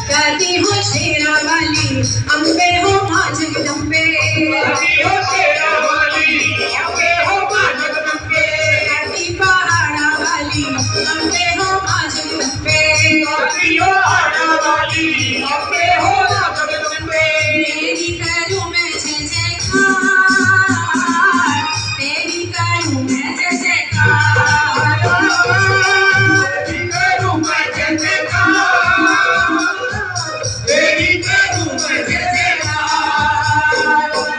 गाती हो शेरा वाली अम्बे हो माँ जगदम्बे, गाती हो शेरा वाली अम्बे हो माँ जगदम्बे, गाती पहाड़ा वाली अम्बे हो माँ जगदम्बे, गाती हो पहाड़ा वाली अम्बे हो माँ जगदम्बे। तेरी करूँ मैं जय जयकार, तेरी करूँ मैं जय जयकार, तेरी करूँ मैं जय जयकार, तेरी करूँ मैं जय जयकार।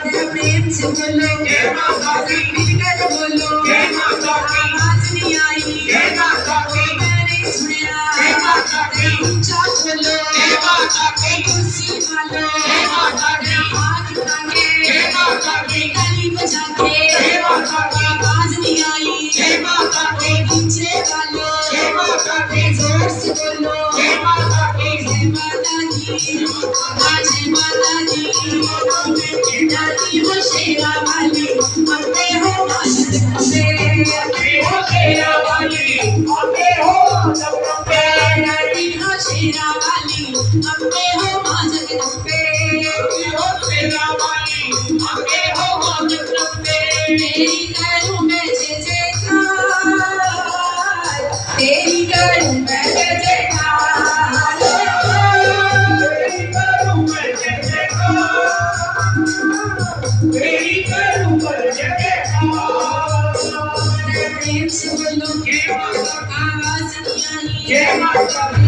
तेरा प्रेम से बोलो जय माता दी, मिलकर बोलो जय माता दी, आवाज नहीं आई जय माता दी, मैंने सुना जय माता दी, ऊंचा बोलो जय माता दी, कुर्सी वालो जय माता दी, हाथ उठा के जय माता दी, ताली बजा के जय माता दी, आवाज नहीं आई जय माता दी, नीचे वालो जय माता दी, जोर से बोलो जय माता दी, जय माता दी जय माता दी गाती हो शेरा वाली अम्बे हो माँ जगदम्बे, गाती हो शेरा वाली अम्बे हो जगदम्बे, गाती हो शेरा वाली अम्बे हो माँ जगदम्बे, गाती हो शेरा वाली अम्बे हो माँ जगदम्बे। तेरी करूँ मैं जय जयकार, तेरी करूँ मैं जय जयकार, तेरी करूँ मैं जय जयकार, तेरी करूँ मैं जय जयकार। प्रेम से बोलो जय माता दी, आवाज नहीं आई जय माता दी,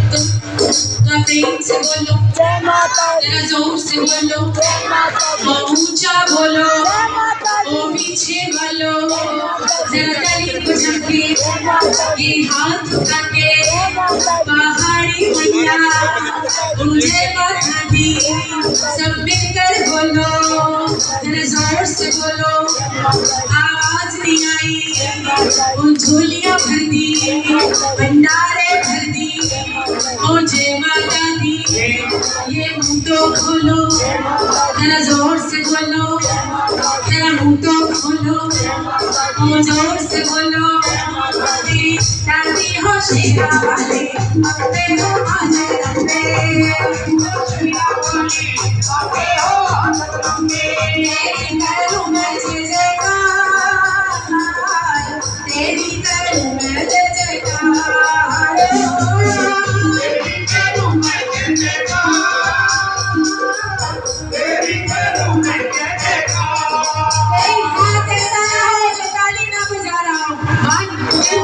तो प्रेम से बोलो जय माता दी, जरा जोर से बोलो जय माता दी, वो ऊंचा बोलो जय माता दी, वो पीछे बोलो जरा ताली बजा के जय माता दी, ये हाथ उठा के जय माता दी, पहाड़ी मैया जय माता दी सब मिलकर बोलो जरा जोर से बोलो आवाज नहीं आई वो झोलियां भर दी भंडारे भर दी ओ जय माता दी ये मुंह तो खोलो जरा जोर से बोलो जरा मुंह तो खोलो ओ जोर से बोलो दादी हो शेरा वाले अम्बे हो माँ जगदम्बे, शेरा वाली अम्बे हो माँ जगदम्बे, तेरी करूँ मैं जय जयकार, तेरी करूँ मैं जय जयकार, तेरी करूँ मैं जय जयकार, तेरी करूँ मैं जय जयकार। एक हाथ ऐसा है जो ताली ना बजा रहा हूँ 1 2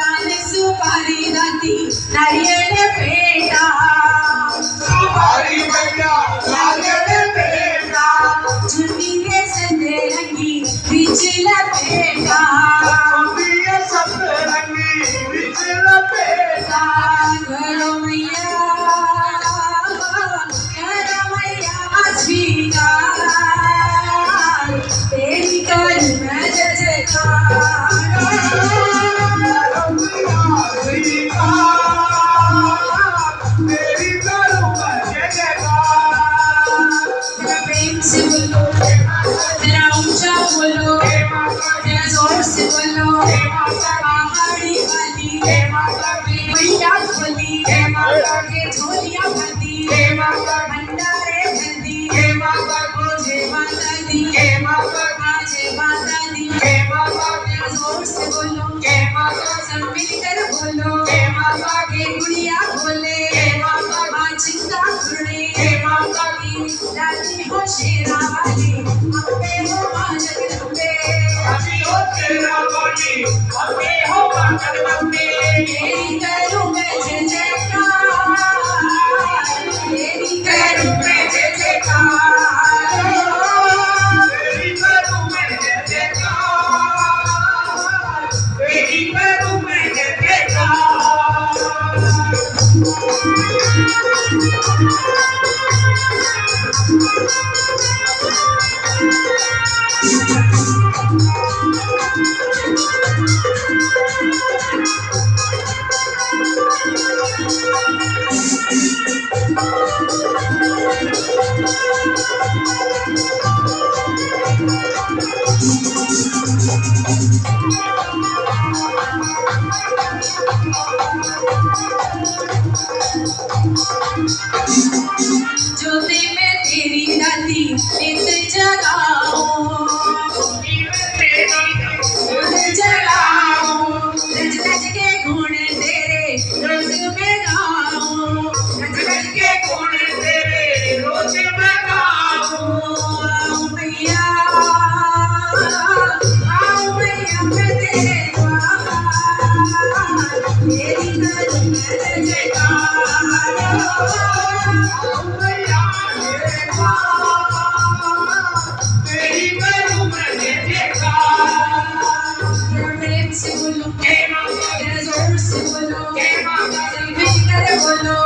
पानी सुपारी दाती नारियल पेटा सुपारी भैया नारियल पेटा, चुन्नी के संदे रंगी बीच लपेटा, दिए सतरंगी बीच लपेटा, करो मैया स्वीकार, तेरी करूँ मैं जय जयकार, तेरी करूँ मैं जय जयकार। जरा प्रेम से बोलो जरा ऊंचा बोलो जरा जोर से बोलो पहाड़ी वाली मैया खोली ये झोलियां भर दी भंडारे भर दी ओ जय माता दी जय माता दी जरा जोर से बोलो सब मिलकर बोलो ये गुड़िया बोले माँ चिंता खुड़े दादी हो शेरा वाली अम्बे हो माँ जगदम्बे, गाती हो शेरा वाली अम्बे हो माँ जगदम्बे, तेरी मैया मेरे माँ तेरी करूँ मैंने देखा जरा प्रेम से बोलो, हे माँ जरा जोर से बोलो, हे माँ सब मिलकर बोलो।